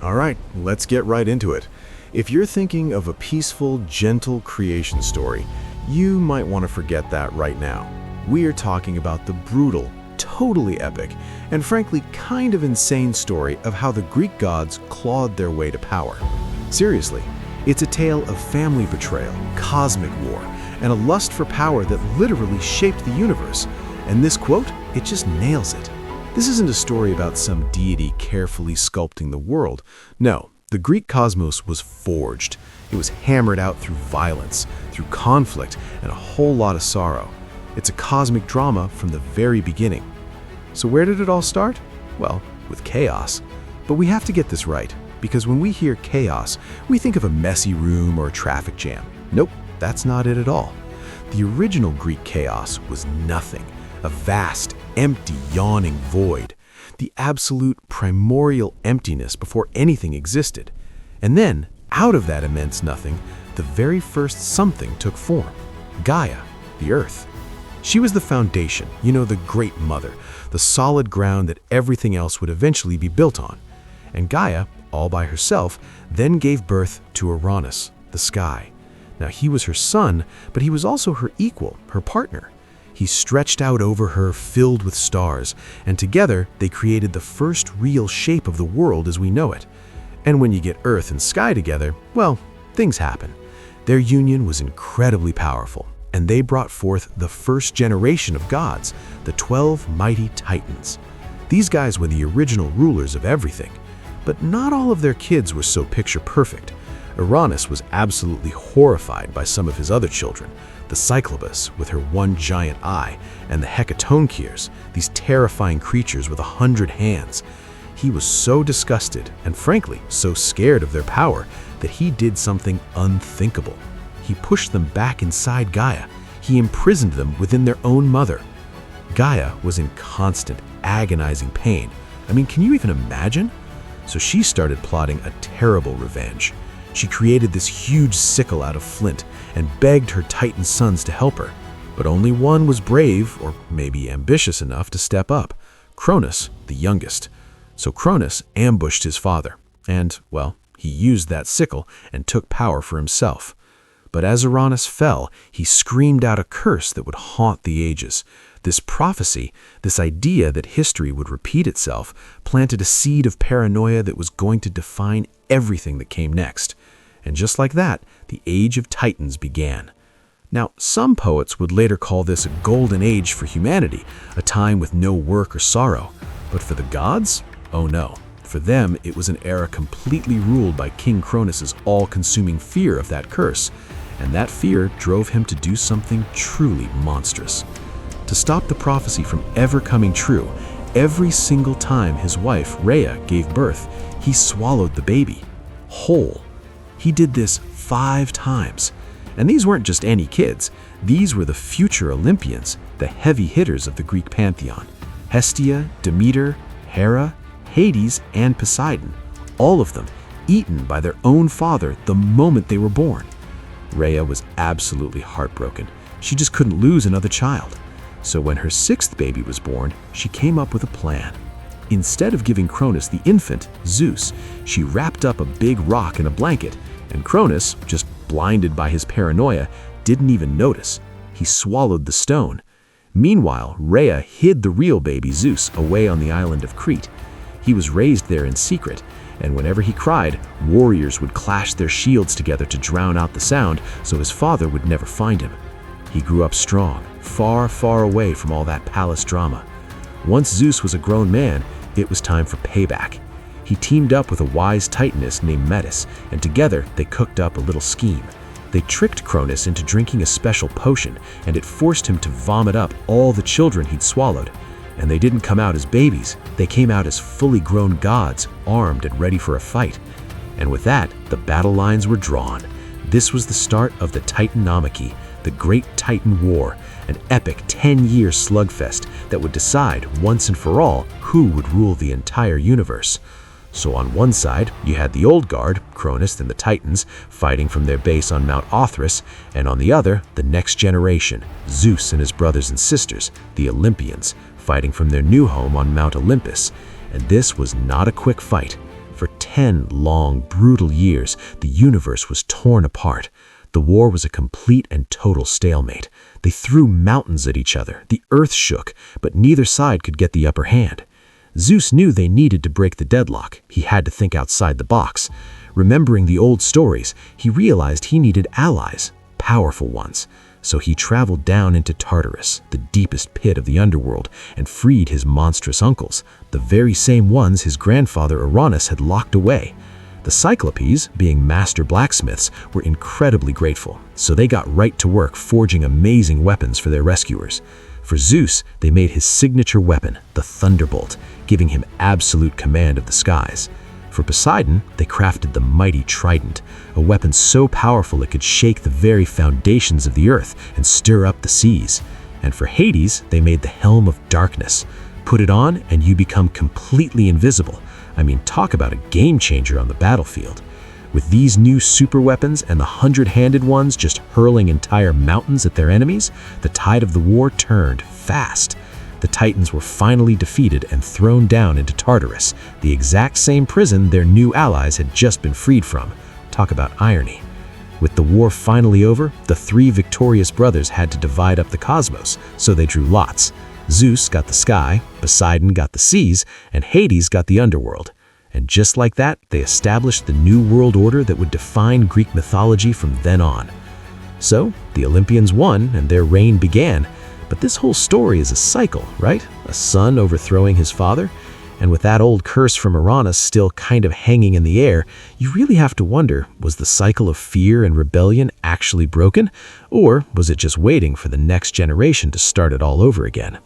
All right, let's get right into it. If you're thinking of a peaceful, gentle creation story, you might want to forget that right now. We are talking about the brutal, totally epic, and frankly kind of insane story of how the Greek gods clawed their way to power. Seriously, it's a tale of family betrayal, cosmic war, and a lust for power that literally shaped the universe. And this quote, it just nails it. This isn't a story about some deity carefully sculpting the world. No, the Greek cosmos was forged. It was hammered out through violence, through conflict, and a whole lot of sorrow. It's a cosmic drama from the very beginning. So where did it all start? Well, with chaos. But we have to get this right, because when we hear chaos, we think of a messy room or a traffic jam. Nope, that's not it at all. The original Greek chaos was nothing, a vast, empty, yawning void, the absolute primordial emptiness before anything existed. And then, out of that immense nothing, the very first something took form, Gaia, the Earth. She was the foundation, the great mother, the solid ground that everything else would eventually be built on. And Gaia, all by herself, then gave birth to Uranus, the sky. Now he was her son, but he was also her equal, her partner. He stretched out over her, filled with stars, and together they created the first real shape of the world as we know it. And when you get Earth and sky together, well, things happen. Their union was incredibly powerful, and they brought forth the first generation of gods, the 12 mighty Titans. These guys were the original rulers of everything. But not all of their kids were so picture perfect. Uranus was absolutely horrified by some of his other children, the Cyclopus with her one giant eye, and the Hecatoncheires, these terrifying creatures with 100 hands. He was so disgusted and frankly so scared of their power that he did something unthinkable. He pushed them back inside Gaia. He imprisoned them within their own mother. Gaia was in constant, agonizing pain. Can you even imagine? So she started plotting a terrible revenge. She created this huge sickle out of flint and begged her Titan sons to help her. But only one was brave, or maybe ambitious enough to step up, Cronus, the youngest. So Cronus ambushed his father, and, well, he used that sickle and took power for himself. But as Uranus fell, he screamed out a curse that would haunt the ages. This prophecy, this idea that history would repeat itself, planted a seed of paranoia that was going to define everything that came next. And just like that, the Age of Titans began. Now, some poets would later call this a golden age for humanity, a time with no work or sorrow. But for the gods? Oh no. For them, it was an era completely ruled by King Cronus' all-consuming fear of that curse. And that fear drove him to do something truly monstrous. To stop the prophecy from ever coming true, every single time his wife, Rhea, gave birth, he swallowed the baby, whole. He did this 5 times. And these weren't just any kids. These were the future Olympians, the heavy hitters of the Greek pantheon. Hestia, Demeter, Hera, Hades, and Poseidon, all of them eaten by their own father the moment they were born. Rhea was absolutely heartbroken. She just couldn't lose another child. So when her 6th baby was born, she came up with a plan. Instead of giving Cronus the infant, Zeus, she wrapped up a big rock in a blanket, and Cronus, just blinded by his paranoia, didn't even notice. He swallowed the stone. Meanwhile, Rhea hid the real baby Zeus away on the island of Crete. He was raised there in secret, and whenever he cried, warriors would clash their shields together to drown out the sound so his father would never find him. He grew up strong, far, far away from all that palace drama. Once Zeus was a grown man, it was time for payback. He teamed up with a wise titaness named Metis, and together they cooked up a little scheme. They tricked Cronus into drinking a special potion, and it forced him to vomit up all the children he'd swallowed. And they didn't come out as babies, they came out as fully grown gods, armed and ready for a fight. And with that, the battle lines were drawn. This was the start of the Titanomachy, the Great Titan War, an epic 10-year slugfest that would decide once and for all who would rule the entire universe. So on one side, you had the old guard, Cronus and the Titans, fighting from their base on Mount Othrys, and on the other, the next generation, Zeus and his brothers and sisters, the Olympians, fighting from their new home on Mount Olympus. And this was not a quick fight. For 10 long, brutal years, the universe was torn apart. The war was a complete and total stalemate. They threw mountains at each other, the earth shook, but neither side could get the upper hand. Zeus knew they needed to break the deadlock. He had to think outside the box. Remembering the old stories, he realized he needed allies, powerful ones. So he traveled down into Tartarus, the deepest pit of the underworld, and freed his monstrous uncles, the very same ones his grandfather Uranus had locked away. The Cyclopes, being master blacksmiths, were incredibly grateful, so they got right to work forging amazing weapons for their rescuers. For Zeus, they made his signature weapon, the Thunderbolt, giving him absolute command of the skies. For Poseidon, they crafted the mighty Trident, a weapon so powerful it could shake the very foundations of the earth and stir up the seas. And for Hades, they made the Helm of Darkness. Put it on and you become completely invisible. I mean, talk about a game changer on the battlefield. With these new super weapons and the 100-handed ones just hurling entire mountains at their enemies, the tide of the war turned fast. The Titans were finally defeated and thrown down into Tartarus, the exact same prison their new allies had just been freed from. Talk about irony. With the war finally over, the three victorious brothers had to divide up the cosmos, so they drew lots. Zeus got the sky, Poseidon got the seas, and Hades got the underworld. And just like that, they established the new world order that would define Greek mythology from then on. So, the Olympians won and their reign began. But this whole story is a cycle, right? A son overthrowing his father. And with that old curse from Uranus still kind of hanging in the air, you really have to wonder, was the cycle of fear and rebellion actually broken? Or was it just waiting for the next generation to start it all over again?